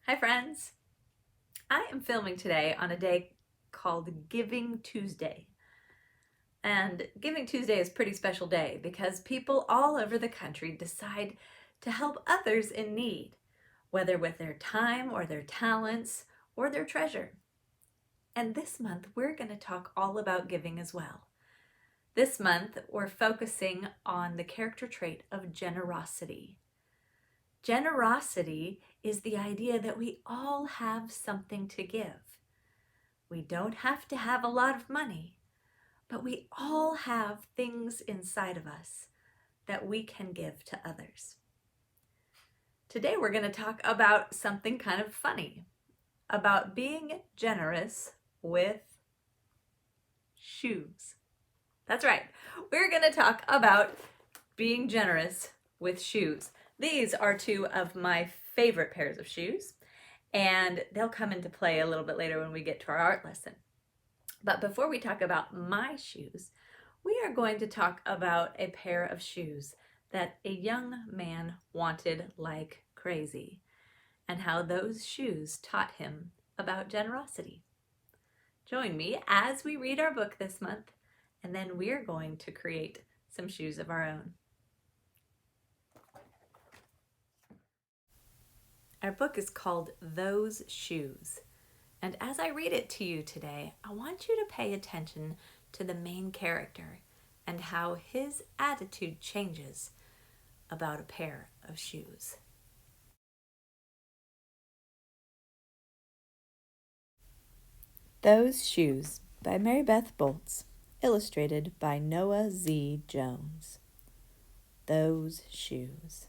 Hi friends! I am filming today on a day called Giving Tuesday. And Giving Tuesday is a pretty special day because people all over the country decide to help others in need, whether with their time or their talents or their treasure. And this month we're going to talk all about giving as well. This month we're focusing on the character trait of generosity. Generosity is the idea that we all have something to give. We don't have to have a lot of money, but we all have things inside of us that we can give to others. Today we're going to talk about something kind of funny, about being generous with shoes. That's right. We're going to talk about being generous with shoes. These are two of my favorite pairs of shoes, and they'll come into play a little bit later when we get to our art lesson. But before we talk about my shoes, we are going to talk about a pair of shoes that a young man wanted like crazy, and how those shoes taught him about generosity. Join me as we read our book this month, and then we're going to create some shoes of our own. Our book is called Those Shoes. And as I read it to you today, I want you to pay attention to the main character and how his attitude changes about a pair of shoes. Those Shoes by Maribet Boelts, illustrated by Noah Z. Jones. Those Shoes.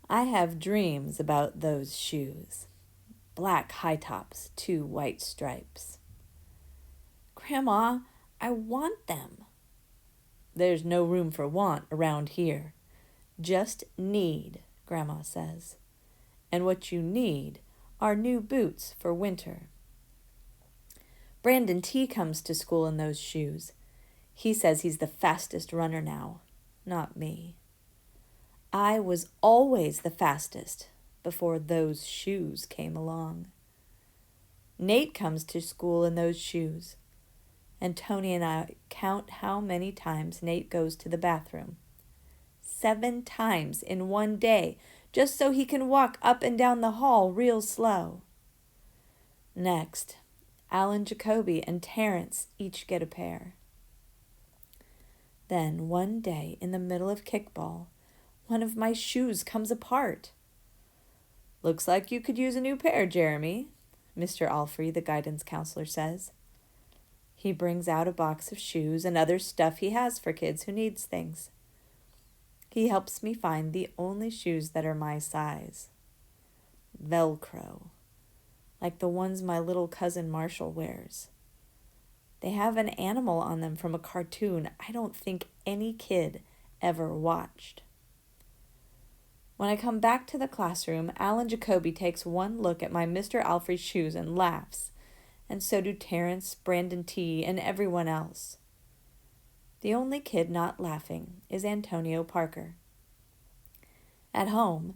I have dreams about those shoes. Black high tops, 2 white stripes. Grandma, I want them. There's no room for want around here. Just need, Grandma says. And what you need are new boots for winter. Brandon T. comes to school in those shoes. He says he's the fastest runner now, not me. I was always the fastest before those shoes came along. Nate comes to school in those shoes, and Tony and I count how many times Nate goes to the bathroom. 7 times in one day, just so he can walk up and down the hall real slow. Next, Alan Jacoby and Terrence each get a pair. Then one day in the middle of kickball, one of my shoes comes apart. Looks like you could use a new pair, Jeremy, Mr. Alfrey, the guidance counselor, says. He brings out a box of shoes and other stuff he has for kids who needs things. He helps me find the only shoes that are my size. Velcro, like the ones my little cousin Marshall wears. They have an animal on them from a cartoon I don't think any kid ever watched. When I come back to the classroom, Alan Jacoby takes one look at my Mr. Alfrey shoes and laughs, and so do Terrence, Brandon T., and everyone else. The only kid not laughing is Antonio Parker. At home,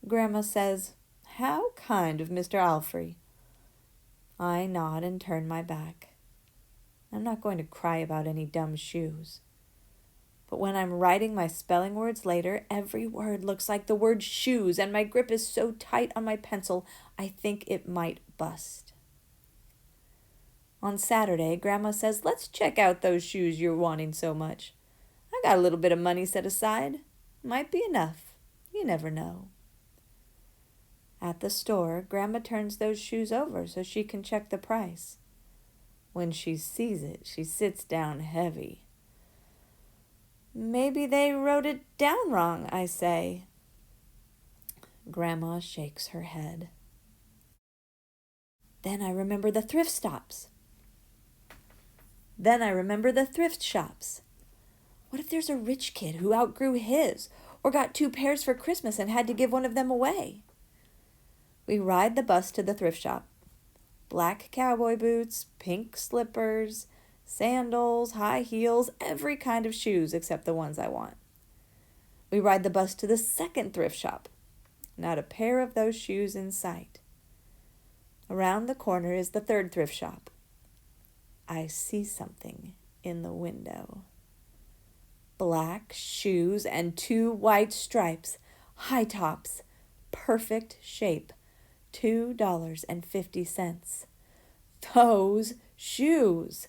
Grandma says, "How kind of Mr. Alfrey." I nod and turn my back. I'm not going to cry about any dumb shoes. But when I'm writing my spelling words later, every word looks like the word shoes, and my grip is so tight on my pencil, I think it might bust. On Saturday, Grandma says, "Let's check out those shoes you're wanting so much. I got a little bit of money set aside. Might be enough. You never know." At the store, Grandma turns those shoes over so she can check the price. When she sees it, she sits down heavy. "Maybe they wrote it down wrong," I say. Grandma shakes her head. Then I remember the thrift stops. Then I remember the thrift shops. What if there's a rich kid who outgrew his, or got 2 pairs for Christmas and had to give one of them away? We ride the bus to the thrift shop. Black cowboy boots, pink slippers, sandals, high heels, every kind of shoes except the ones I want. We ride the bus to the second thrift shop. not a pair of those shoes in sight. Around the corner is the third thrift shop. I see something in the window. Black shoes and 2 white stripes, high tops, perfect shape, $2.50. Those shoes!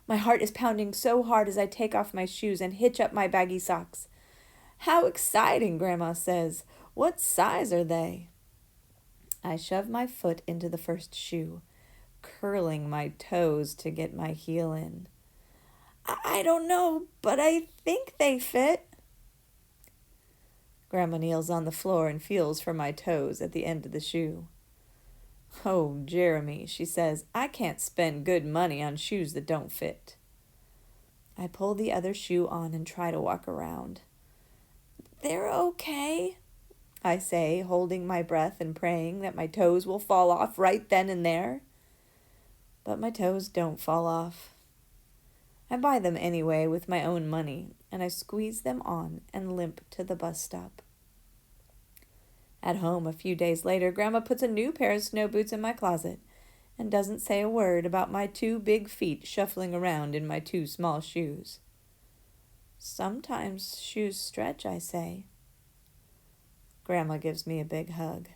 My heart is pounding so hard as I take off my shoes and hitch up my baggy socks. How exciting, Grandma says. What size are they? I shove my foot into the first shoe, curling my toes to get my heel in. I don't know, but I think they fit. Grandma kneels on the floor and feels for my toes at the end of the shoe. Oh, Jeremy, she says, I can't spend good money on shoes that don't fit. I pull the other shoe on and try to walk around. They're okay, I say, holding my breath and praying that my toes will fall off right then and there. But my toes don't fall off. I buy them anyway with my own money, and I squeeze them on and limp to the bus stop. At home a few days later, Grandma puts a new pair of snow boots in my closet and doesn't say a word about my 2 big feet shuffling around in my 2 small shoes. Sometimes shoes stretch, I say. Grandma gives me a big hug.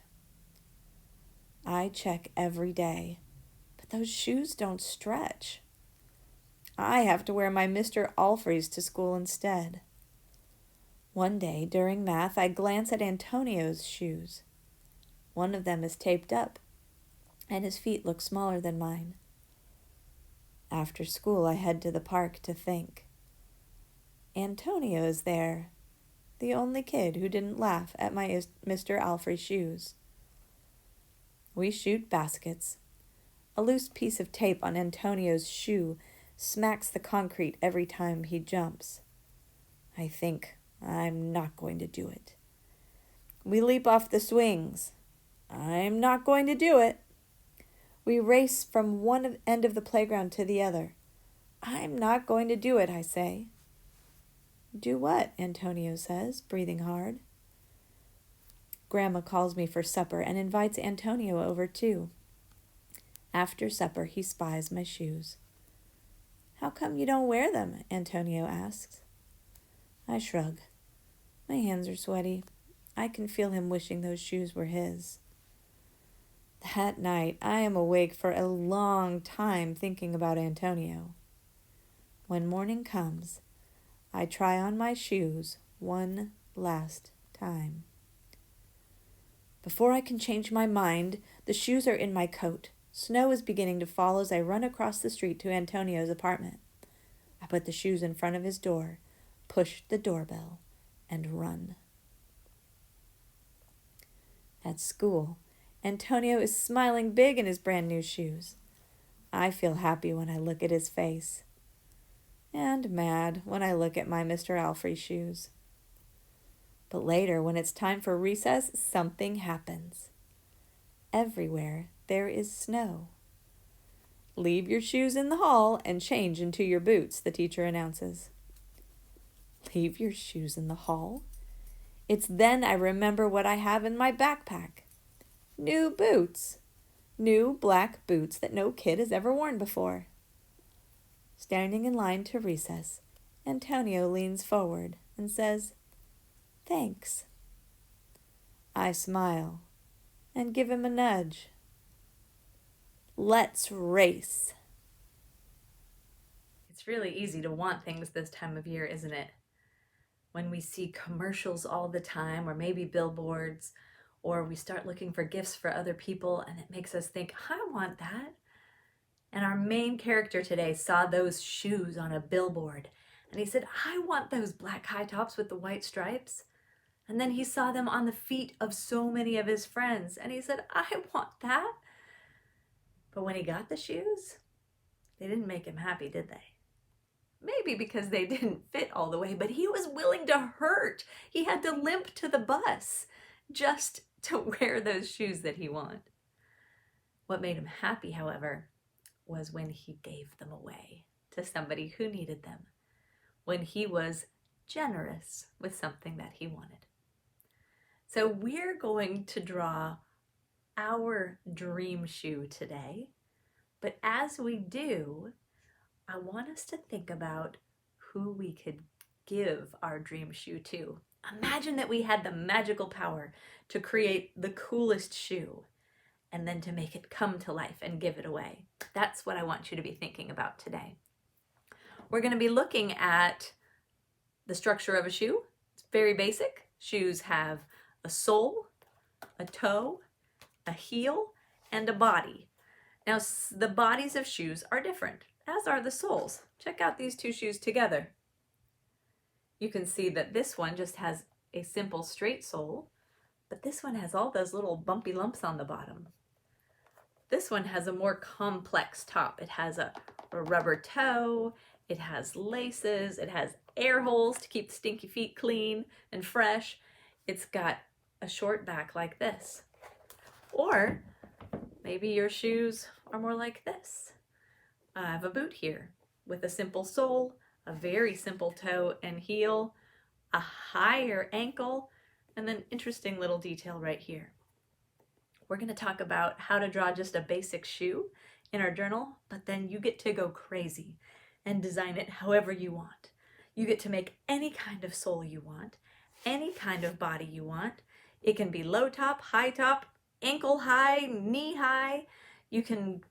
I check every day, but those shoes don't stretch. I have to wear my Mr. Alfrey's to school instead. One day, during math, I glance at Antonio's shoes. One of them is taped up, and his feet look smaller than mine. After school, I head to the park to think. Antonio is there, the only kid who didn't laugh at my Mr. Alfrey's shoes. We shoot baskets. A loose piece of tape on Antonio's shoe smacks the concrete every time he jumps. I think, I'm not going to do it. We leap off the swings. I'm not going to do it. We race from one end of the playground to the other. I'm not going to do it, I say. Do what? Antonio says, breathing hard. Grandma calls me for supper and invites Antonio over too. After supper, he spies my shoes. How come you don't wear them? Antonio asks. I shrug. My hands are sweaty. I can feel him wishing those shoes were his. That night, I am awake for a long time thinking about Antonio. When morning comes, I try on my shoes one last time. Before I can change my mind, the shoes are in my coat. Snow is beginning to fall as I run across the street to Antonio's apartment. I put the shoes in front of his door, push the doorbell, and run. At school, Antonio is smiling big in his brand new shoes. I feel happy when I look at his face, and mad when I look at my Mr. Alfrey shoes. But later, when it's time for recess, something happens. Everywhere there is snow. Leave your shoes in the hall and change into your boots, the teacher announces. Leave your shoes in the hall? It's then I remember what I have in my backpack. New boots. New black boots that no kid has ever worn before. Standing in line to recess, Antonio leans forward and says, "Thanks." I smile and give him a nudge. Let's race. It's really easy to want things this time of year, isn't it? When we see commercials all the time, or maybe billboards, or we start looking for gifts for other people, and it makes us think, I want that. And our main character today saw those shoes on a billboard, and he said, I want those black high tops with the white stripes. And then he saw them on the feet of so many of his friends, and he said, I want that. But when he got the shoes, they didn't make him happy, did they? Maybe because they didn't fit all the way, but he was willing to hurt. He had to limp to the bus just to wear those shoes that he wanted. What made him happy, however, was when he gave them away to somebody who needed them, when he was generous with something that he wanted. So we're going to draw our dream shoe today, but as we do, I want us to think about who we could give our dream shoe to. Imagine that we had the magical power to create the coolest shoe and then to make it come to life and give it away. That's what I want you to be thinking about today. We're going to be looking at the structure of a shoe. It's very basic. Shoes have a sole, a toe, a heel, and a body. Now, the bodies of shoes are different, as are the soles. Check out these two shoes together. You can see that this one just has a simple straight sole, but this one has all those little bumpy lumps on the bottom. This one has a more complex top. It has a rubber toe, it has laces, it has air holes to keep the stinky feet clean and fresh. It's got a short back like this. Or maybe your shoes are more like this. I have a boot here with a simple sole, a very simple toe and heel, a higher ankle, and then interesting little detail right here. We're going to talk about how to draw just a basic shoe in our journal, but then you get to go crazy and design it however you want. You get to make any kind of sole you want, any kind of body you want. It can be low top, high top, ankle high, knee high. You can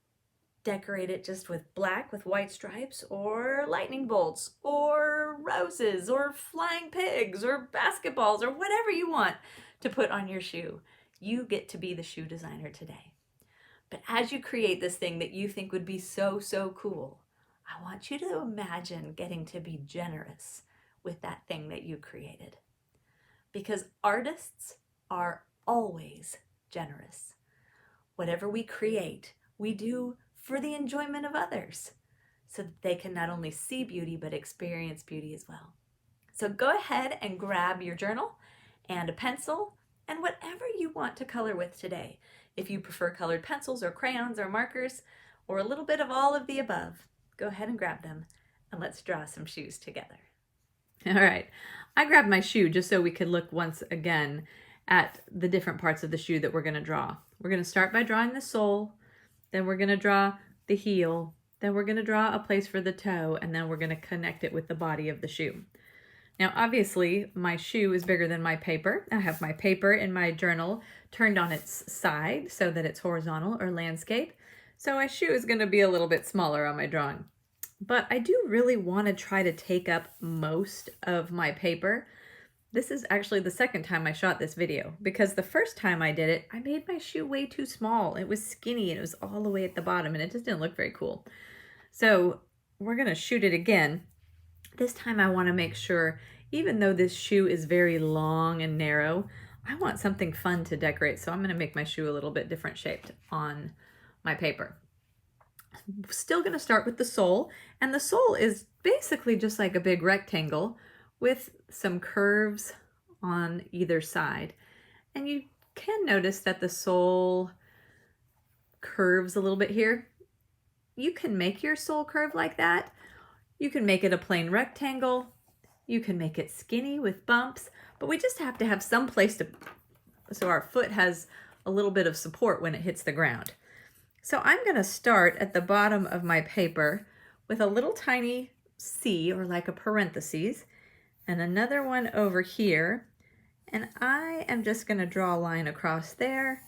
decorate it just with black with white stripes, or lightning bolts, or roses, or flying pigs, or basketballs, or whatever you want to put on your shoe. You get to be the shoe designer today. But as you create this thing that you think would be so, so cool, I want you to imagine getting to be generous with that thing that you created. Because artists are always generous. Whatever we create, we do for the enjoyment of others, so that they can not only see beauty, but experience beauty as well. So go ahead and grab your journal and a pencil and whatever you want to color with today. If you prefer colored pencils or crayons or markers, or a little bit of all of the above, go ahead and grab them and let's draw some shoes together. All right, I grabbed my shoe just so we could look once again at the different parts of the shoe that we're going to draw. We're going to start by drawing the sole, then we're going to draw the heel, then we're going to draw a place for the toe, and then we're going to connect it with the body of the shoe. Now, obviously, my shoe is bigger than my paper. I have my paper in my journal turned on its side so that it's horizontal or landscape. So my shoe is going to be a little bit smaller on my drawing. But I do really want to try to take up most of my paper. This is actually the second time I shot this video, because the first time I did it, I made my shoe way too small. It was skinny and it was all the way at the bottom and it just didn't look very cool. So we're going to shoot it again. This time I want to make sure, even though this shoe is very long and narrow, I want something fun to decorate. So I'm going to make my shoe a little bit different shaped on my paper. Still going to start with the sole, and the sole is basically just like a big rectangle with some curves on either side. And you can notice that the sole curves a little bit here. You can make your sole curve like that. You can make it a plain rectangle. You can make it skinny with bumps, but we just have to have some place to, so our foot has a little bit of support when it hits the ground. So I'm going to start at the bottom of my paper with a little tiny C, or like a parentheses, and another one over here. And I am just going to draw a line across there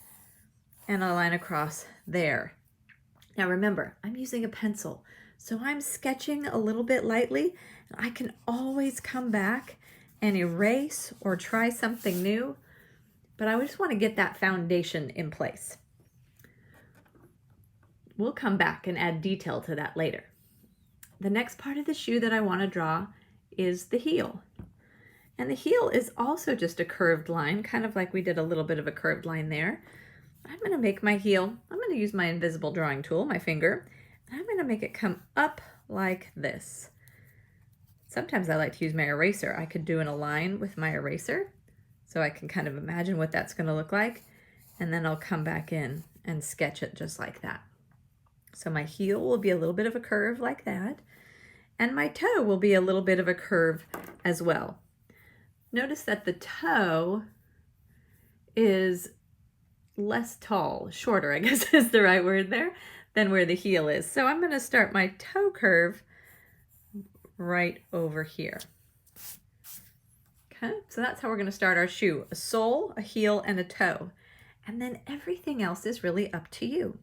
and a line across there. Now remember, I'm using a pencil, so I'm sketching a little bit lightly. I can always come back and erase or try something new, but I just want to get that foundation in place. We'll come back and add detail to that later. The next part of the shoe that I want to draw is the heel. And the heel is also just a curved line, kind of like we did a little bit of a curved line there. I'm going to make my heel, I'm going to use my invisible drawing tool, my finger, and I'm going to make it come up like this. Sometimes I like to use my eraser. I could do in a line with my eraser, so I can kind of imagine what that's going to look like, and then I'll come back in and sketch it just like that. So my heel will be a little bit of a curve like that, and my toe will be a little bit of a curve as well. Notice that the toe is less tall, shorter, I guess is the right word there, than where the heel is. So I'm going to start my toe curve right over here. Okay, so that's how we're going to start our shoe. A sole, a heel, and a toe. And then everything else is really up to you.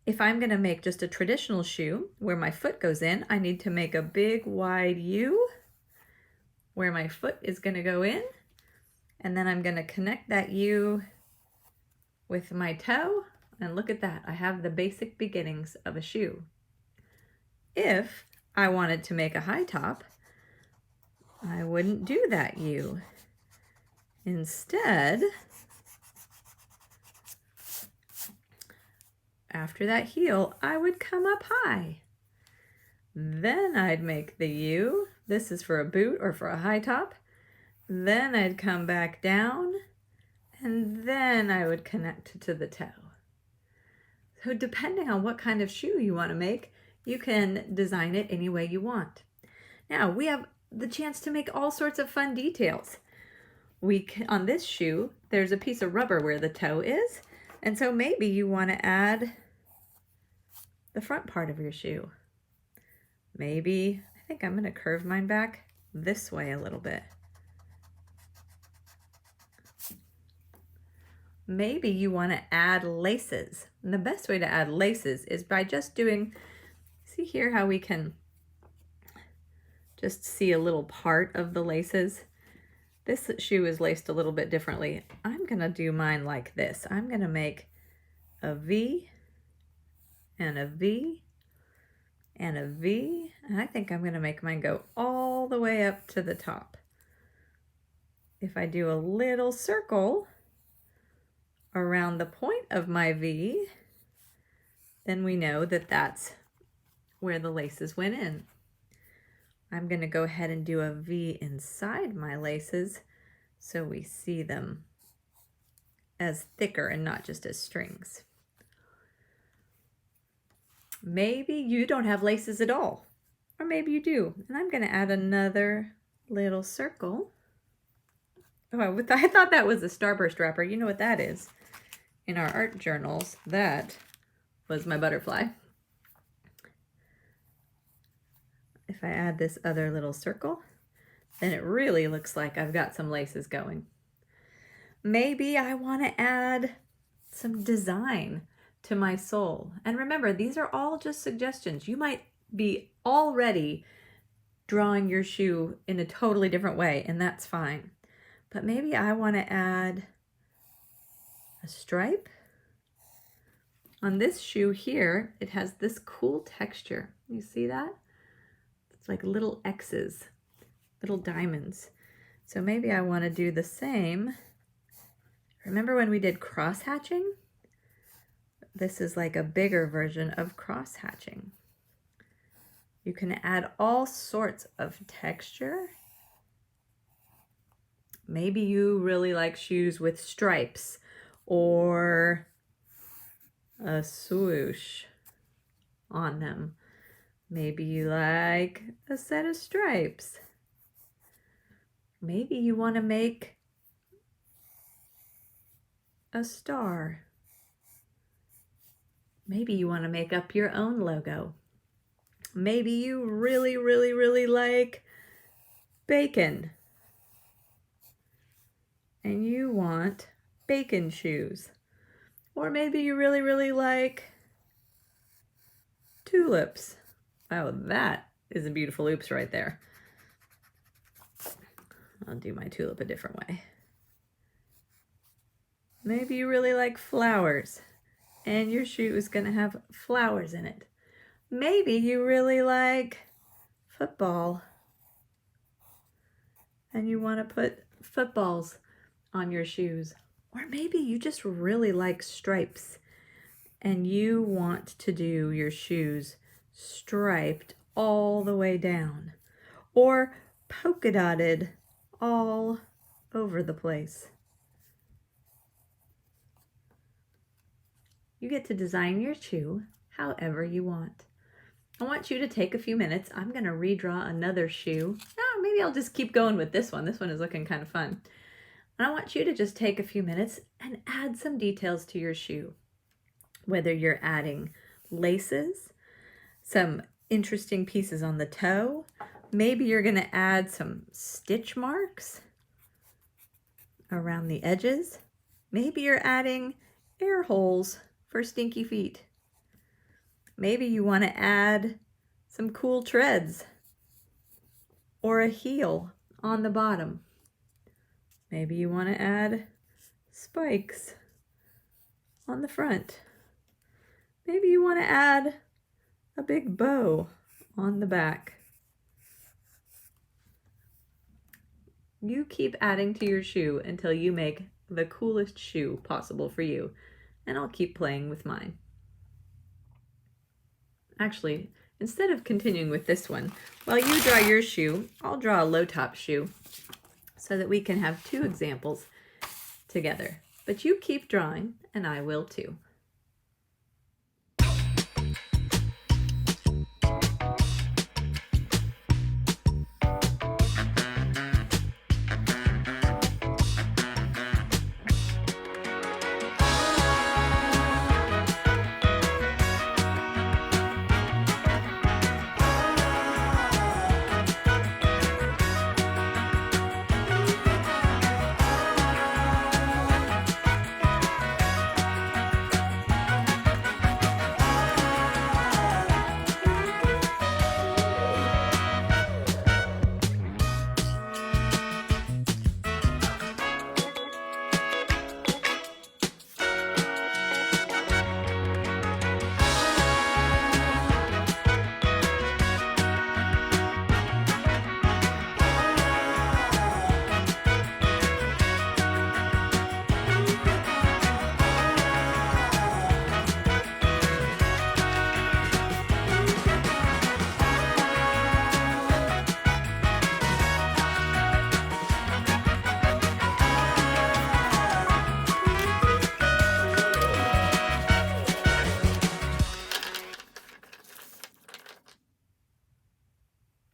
If I'm going to make just a traditional shoe where my foot goes in, I need to make a big wide U where my foot is going to go in. And then I'm going to connect that U with my toe. And look at that. I have the basic beginnings of a shoe. If I wanted to make a high top, I wouldn't do that U. Instead, after that heel, I would come up high. Then I'd make the U. This is for a boot or for a high top. Then I'd come back down, and then I would connect to the toe. So depending on what kind of shoe you want to make, you can design it any way you want. Now, we have the chance to make all sorts of fun details. On this shoe, there's a piece of rubber where the toe is, and so maybe you want to add the front part of your shoe. Maybe, I think I'm going to curve mine back this way a little bit. Maybe you want to add laces. And the best way to add laces is by just doing, see here how we can just see a little part of the laces. This shoe is laced a little bit differently. I'm going to do mine like this. I'm going to make a V and a V and a V, and I think I'm going to make mine go all the way up to the top. If I do a little circle around the point of my V, then we know that that's where the laces went in. I'm going to go ahead and do a V inside my laces so we see them as thicker and not just as strings. Maybe you don't have laces at all, or maybe you do. And I'm going to add another little circle. Oh, I thought that was a starburst wrapper. You know what that is. In our art journals, that was my butterfly. If I add this other little circle, then it really looks like I've got some laces going. Maybe I want to add some design to my sole. And remember, these are all just suggestions. You might be already drawing your shoe in a totally different way, and that's fine. But maybe I want to add a stripe. On this shoe here, it has this cool texture. You see that? It's like little X's, little diamonds. So maybe I want to do the same. Remember when we did cross hatching? This is like a bigger version of cross hatching. You can add all sorts of texture. Maybe you really like shoes with stripes or a swoosh on them. Maybe you like a set of stripes. Maybe you want to make a star. Maybe you want to make up your own logo. Maybe you really, really, really like bacon. And you want bacon shoes. Or maybe you really, really like tulips. Oh, that is a beautiful oops right there. I'll do my tulip a different way. Maybe you really like flowers, and your shoe is going to have flowers in it. Maybe you really like football, and you want to put footballs on your shoes. Or maybe you just really like stripes, and you want to do your shoes striped all the way down, or polka dotted all over the place. You get to design your shoe however you want. I want you to take a few minutes. I'm going to redraw another shoe. Oh, maybe I'll just keep going with this one. This one is looking kind of fun. And I want you to just take a few minutes and add some details to your shoe. Whether you're adding laces, some interesting pieces on the toe, maybe you're going to add some stitch marks around the edges. Maybe you're adding air holes for stinky feet. Maybe you want to add some cool treads or a heel on the bottom. Maybe you want to add spikes on the front. Maybe you want to add a big bow on the back. You keep adding to your shoe until you make the coolest shoe possible for you, and I'll keep playing with mine. Actually, instead of continuing with this one, while you draw your shoe, I'll draw a low-top shoe so that we can have two examples together. But you keep drawing, and I will too.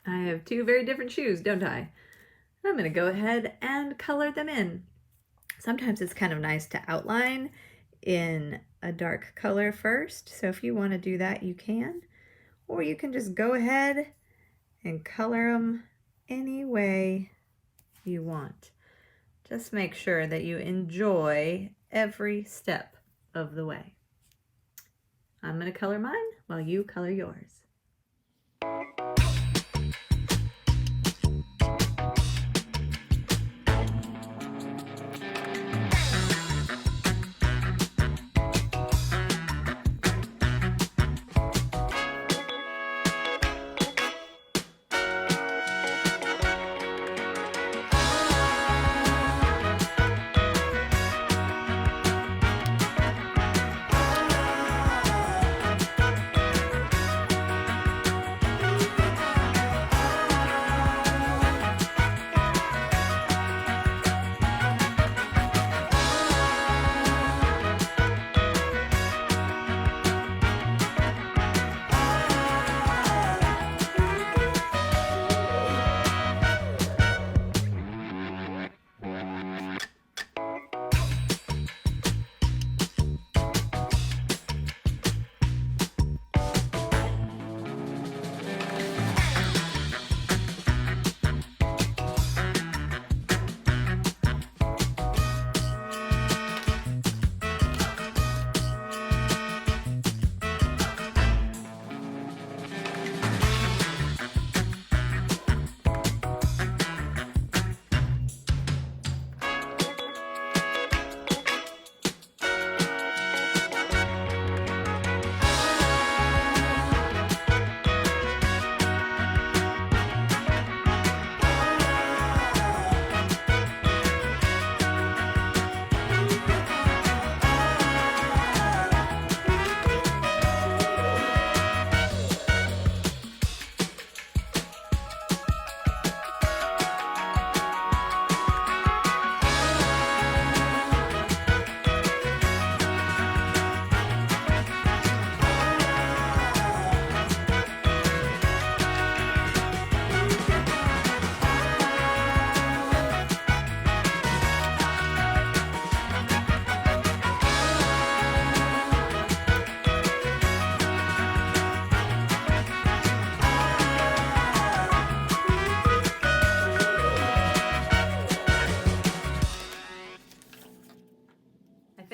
I have two very different shoes, don't I? I'm going to go ahead and color them in. Sometimes it's kind of nice to outline in a dark color first, so if you want to do that, you can. Or you can just go ahead and color them any way you want. Just make sure that you enjoy every step of the way. I'm going to color mine while you color yours.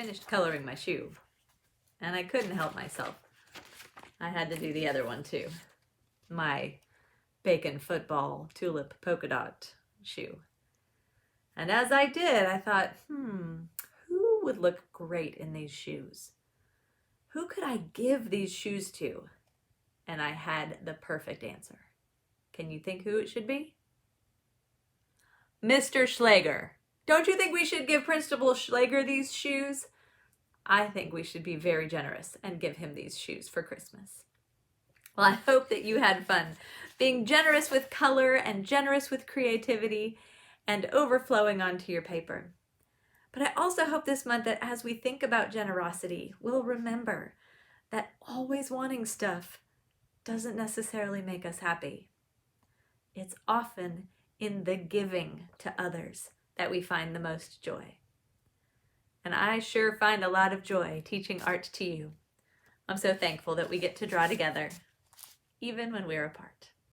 finished coloring my shoe, and I couldn't help myself. I had to do the other one too. My bacon football tulip polka dot shoe. And as I did, I thought, who would look great in these shoes? Who could I give these shoes to? And I had the perfect answer. Can you think who it should be? Mr. Schlager. Don't you think we should give Principal Schlager these shoes? I think we should be very generous and give him these shoes for Christmas. Well, I hope that you had fun being generous with color and generous with creativity and overflowing onto your paper. But I also hope this month that as we think about generosity, we'll remember that always wanting stuff doesn't necessarily make us happy. It's often in the giving to others that we find the most joy. And I sure find a lot of joy teaching art to you. I'm so thankful that we get to draw together, even when we're apart.